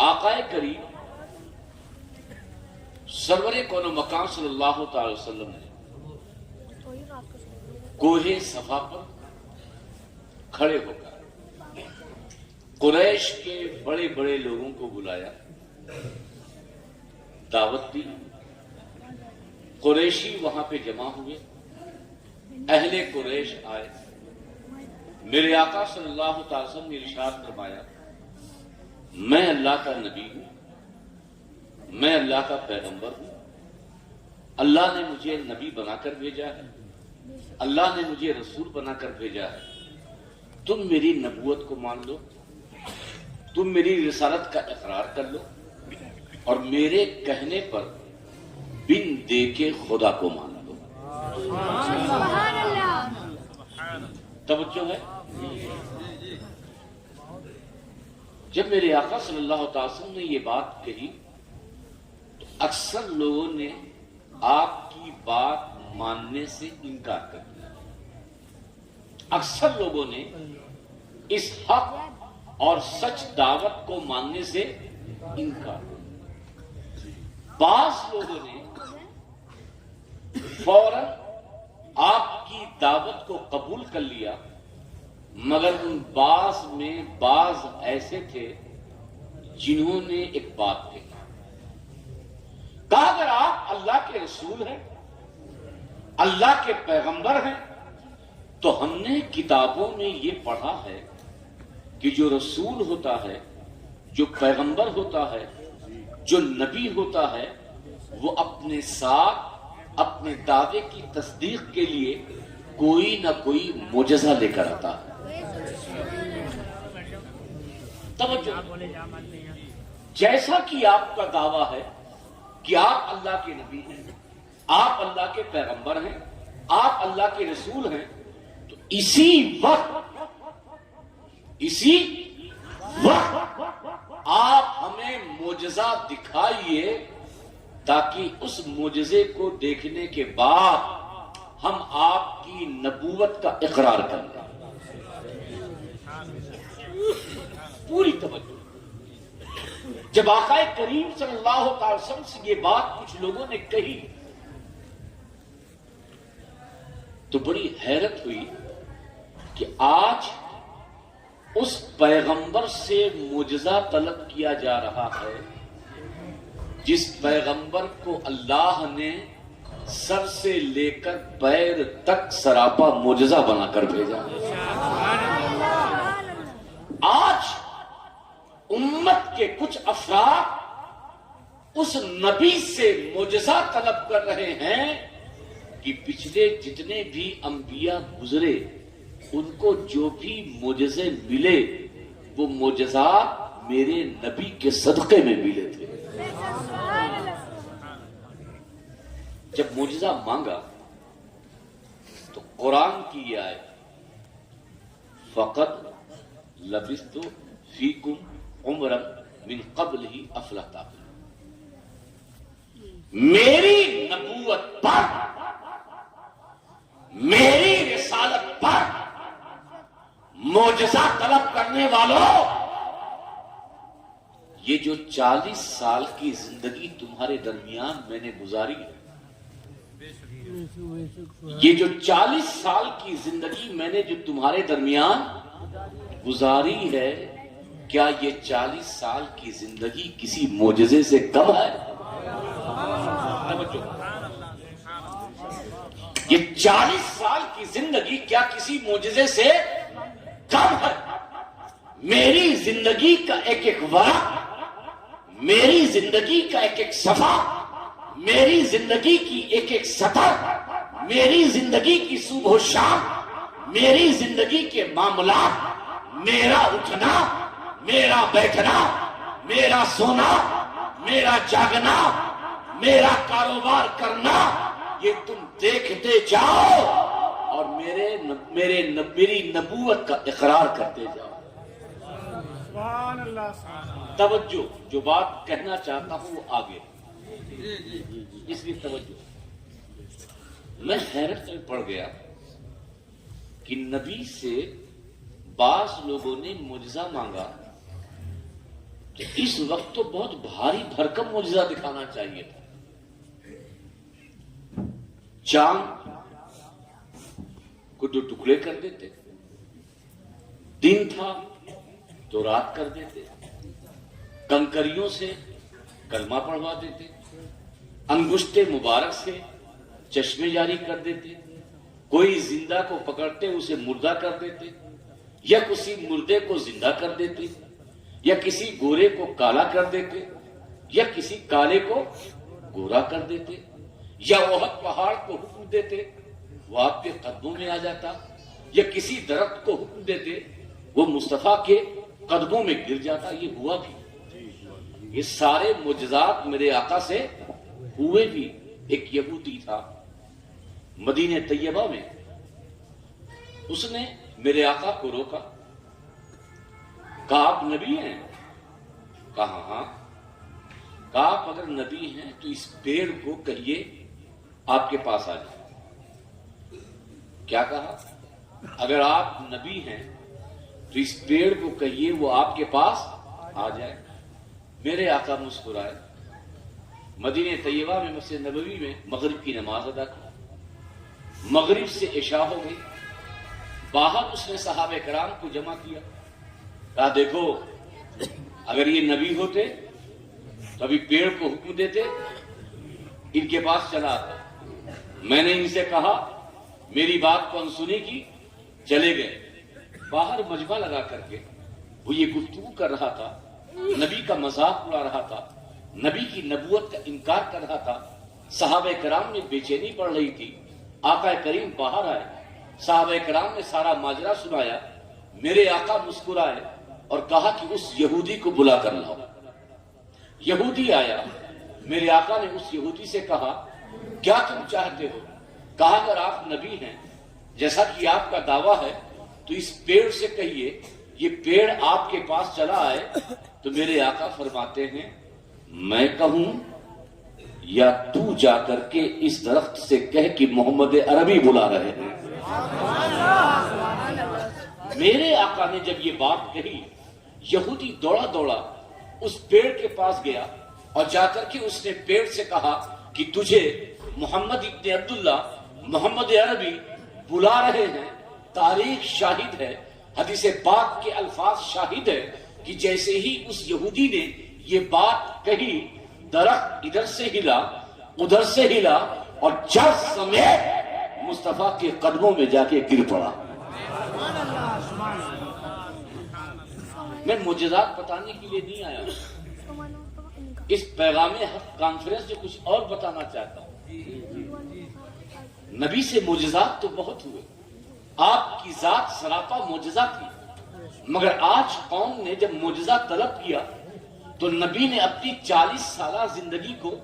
آقائے کریم سرور کون و مکان صلی اللہ تعالی وسلم نے کوہ صفا پر کھڑے ہو کر قریش کے بڑے بڑے لوگوں کو بلایا، دعوت دی، قریشی وہاں پہ جمع ہوئے، اہل قریش آئے، میرے آقا صلی اللہ تعالی وسلم نے ارشاد فرمایا میں اللہ کا نبی ہوں، میں اللہ کا پیغمبر ہوں، اللہ نے مجھے نبی بنا کر بھیجا ہے، اللہ نے مجھے رسول بنا کر بھیجا ہے، تم میری نبوت کو مان لو، تم میری رسالت کا اقرار کر لو اور میرے کہنے پر بن دے کے خدا کو مان لو۔ توجہ ہے؟ جب میرے آقا صلی اللہ تعالی وسلم نے یہ بات کہی تو اکثر لوگوں نے آپ کی بات ماننے سے انکار کر دیا، اکثر لوگوں نے اس حق اور سچ دعوت کو ماننے سے انکار کر دیا، بعض لوگوں نے فوراً آپ کی دعوت کو قبول کر لیا، مگر ان بعض میں بعض ایسے تھے جنہوں نے ایک بات کہی، کہا اگر آپ اللہ کے رسول ہیں، اللہ کے پیغمبر ہیں، تو ہم نے کتابوں میں یہ پڑھا ہے کہ جو رسول ہوتا ہے، جو پیغمبر ہوتا ہے، جو نبی ہوتا ہے، وہ اپنے ساتھ اپنے دعوے کی تصدیق کے لیے کوئی نہ کوئی معجزہ لے کر آتا ہے۔ توجہ، جیسا کہ آپ کا دعویٰ ہے کہ آپ اللہ کے نبی ہیں، آپ اللہ کے پیغمبر ہیں، آپ اللہ کے رسول ہیں، تو اسی وقت آپ ہمیں معجزہ دکھائیے تاکہ اس معجزے کو دیکھنے کے بعد ہم آپ کی نبوت کا اقرار کر لیں۔ پوری توجہ۔ جب آقا کریم صلی اللہ تعالی وسلم سے یہ بات کچھ لوگوں نے کہی تو بڑی حیرت ہوئی کہ آج اس پیغمبر سے معجزہ طلب کیا جا رہا ہے جس پیغمبر کو اللہ نے سر سے لے کر پیر تک سراپا معجزہ بنا کر بھیجا۔ آج امت کے کچھ افراد اس نبی سے معجزہ طلب کر رہے ہیں کہ پچھلے جتنے بھی انبیاء گزرے ان کو جو بھی معجزے ملے وہ معجزات میرے نبی کے صدقے میں ملے تھے۔ جب معجزہ مانگا تو قرآن کی یہ آیت فقط لبثت فیکم عمرا من قبلہ افلا تعقلون، میری نبوت پر، میری رسالت پر معجزہ طلب کرنے والوں، یہ جو 40 سال کی زندگی تمہارے درمیان میں نے گزاری ہے، یہ جو 40 سال کی زندگی میں نے جو تمہارے درمیان گزاری ہے، کیا یہ 40 سال کی زندگی کسی معجزے سے کم ہے؟ یہ 40 سال کی زندگی کیا کسی معجزے سے کم ہے؟ میری زندگی کا ایک ایک ورق، میری زندگی کا ایک ایک صفحہ، میری زندگی کی ایک ایک سطر، میری زندگی کی صبح و شام، میری زندگی کے معاملات، میرا اٹھنا، میرا بیٹھنا، میرا سونا، میرا جاگنا، میرا کاروبار کرنا، یہ تم دیکھتے جاؤ اور میری نبوت کا اقرار کرتے جاؤ۔ توجہ، جو بات کہنا چاہتا ہوں وہ آگے، اس لیے توجہ۔ میں حیرت میں پڑ گیا کہ نبی سے بعض لوگوں نے معجزہ مانگا تو اس وقت تو بہت بھاری بھرکم معجزہ دکھانا چاہیے تھا. چاند کو دو ٹکڑے کر دیتے, دن تھا تو رات کر دیتے, کنکریوں سے کلمہ پڑھوا دیتے, انگشت مبارک سے چشمے جاری کر دیتے, کوئی زندہ کو پکڑتے اسے مردہ کر دیتے, یا کسی مردے کو زندہ کر دیتے, یا کسی گورے کو کالا کر دیتے, یا کسی کالے کو گورا کر دیتے, یا احد پہاڑ کو حکم دیتے وہ آپ کے قدموں میں آ جاتا, یا کسی درخت کو حکم دیتے وہ مصطفیٰ کے قدموں میں گر جاتا. یہ ہوا بھی, یہ سارے معجزات میرے آقا سے ہوئے بھی. ایک یہودی تھا مدینہ طیبہ میں, اس نے میرے آقا کو روکا, کہا آپ نبی ہیں؟ کہا ہاں. کہا آپ اگر نبی ہیں تو اس پیڑ کو کہیے آپ کے پاس آ جائے. کیا کہا؟ اگر آپ نبی ہیں تو اس پیڑ کو کہیے وہ آپ کے پاس آ جائے. میرے آقا مسکرائے, مدینہ طیبہ میں مسجد نبوی میں مغرب کی نماز ادا کی, مغرب سے عشاء ہو گئی. باہر اس نے صحابہ کرام کو جمع کیا, کہا دیکھو اگر یہ نبی ہوتے تو ابھی پیڑ کو حکم دیتے ان کے پاس چلا آتا. میں نے ان سے کہا میری بات کو انسنی کی, چلے گئے. باہر مجمع لگا کر کے وہ یہ گفتگو کر رہا تھا, نبی کا مذاق اڑا رہا تھا, نبی کی نبوت کا انکار کر رہا تھا. صحابہ کرام میں بے چینی پڑ رہی تھی. آقا کریم باہر آئے, صحابہ کرام نے سارا ماجرا سنایا. میرے آقا مسکرائے اور کہا کہ اس یہودی کو بلا کر لاؤ. یہودی آیا, میرے آقا نے اس یہودی سے کہا کیا تم چاہتے ہو؟ کہا اگر آپ نبی ہیں جیسا کہ آپ کا دعویٰ ہے تو اس پیڑ سے کہیے یہ پیڑ آپ کے پاس چلا آئے. تو میرے آقا فرماتے ہیں میں کہوں یا تو جا کر کے اس درخت سے کہہ کہ محمد عربی بلا رہے ہیں. میرے آقا نے جب یہ بات کہی, یہودی دوڑا دوڑا اس پیڑ کے پاس گیا اور جا کر کے اس نے پیڑ سے کہا کہ تجھے محمد ابن عبداللہ محمد عربی بلا رہے ہیں. تاریخ شاہد ہے, حدیث پاک کے الفاظ شاہد ہے کہ جیسے ہی اس یہودی نے یہ بات کہی درخت ادھر سے ہلا ادھر سے ہلا اور جڑ سمیت مصطفیٰ کے قدموں میں جا کے گر پڑا. میں معجزات بتانے کے لیے نہیں آیا ہوں, اس پیغام حق کانفرنس سے کچھ اور بتانا چاہتا ہوں. نبی سے معجزات تو بہت ہوئے, آپ کی ذات سراپا معجزہ تھی, مگر آج قوم نے جب معجزہ طلب کیا تو نبی نے اپنی 40 سالہ زندگی کو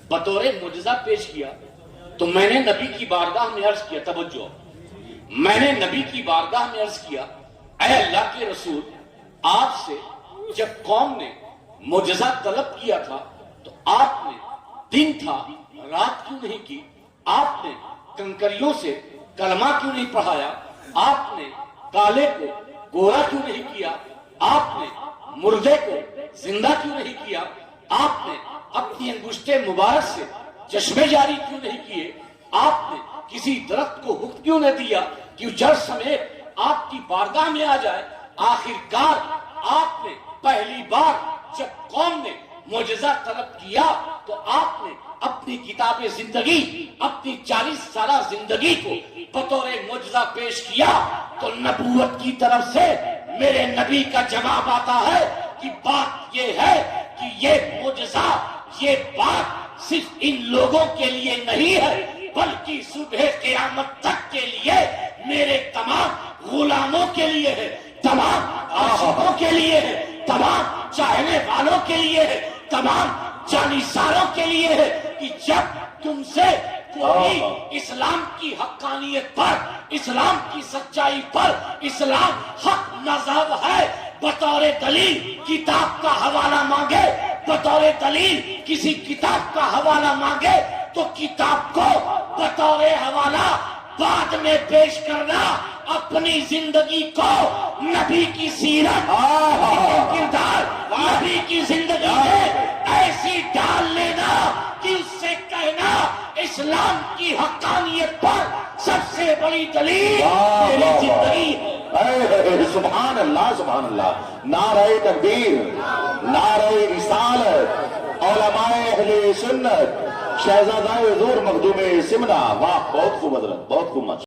بطور معجزہ پیش کیا. تو میں نے نبی کی بارگاہ میں عرض کیا, توجہ, میں نے نبی کی بارگاہ میں عرض کیا اے اللہ کے رسول, آپ سے جب قوم نے معجزہ طلب کیا تھا تو آپ نے دن تھا رات کیوں نہیں کی؟ آپ نے کنکریوں سے کلمہ کیوں نہیں پڑھایا؟ آپ نے کالے کو گورا کیوں نہیں کیا؟ آپ نے مردے کو زندہ کیوں نہیں کیا؟ آپ نے اپنی انگشت مبارک سے چشمے جاری کیوں نہیں کیے؟ آپ نے کسی درخت کو حکم کیوں نہ دیا کہ جڑ سمیت آپ کی بارگاہ میں آ جائے؟ آخر کار آپ نے پہلی بار جب قوم نے معجزہ طلب کیا تو آپ نے اپنی کتاب زندگی, اپنی 40 سالہ زندگی کو بطور معجزہ پیش کیا. تو نبوت کی طرف سے میرے نبی کا جواب آتا ہے کہ بات یہ ہے کہ یہ معجزہ, یہ بات صرف ان لوگوں کے لیے نہیں ہے بلکہ صبح قیامت تک کے لیے میرے تمام غلاموں کے لیے ہے, تمام عاشقوں کے لیے ہے, تمام چاہنے والوں کے لیے ہے, تمام جانثاروں کے لیے ہے کہ جب تم سے کوئی اسلام کی حقانیت پر, اسلام کی سچائی پر, اسلام حق مذہب ہے, بطور دلیل کتاب کا حوالہ مانگے, بطور دلیل کسی کتاب کا حوالہ مانگے تو کتاب کو بطور حوالہ بعد میں پیش کرنا, اپنی زندگی کو نبی کی سیرت کردار نبی کی زندگی میں ایسی ڈال لینا کہ اس سے کہنا اسلام کی حقانیت پر سب سے بڑی دلیل میری زندگی ہے۔ سبحان اللہ سبحان اللہ، نعرہ تکبیر، نعرہ رسالت، علماء اہل سنت، شہزادہ حضور مخدوم سمنا، واہ بہت خوب حضرت، بہت خوب ماشاءاللہ۔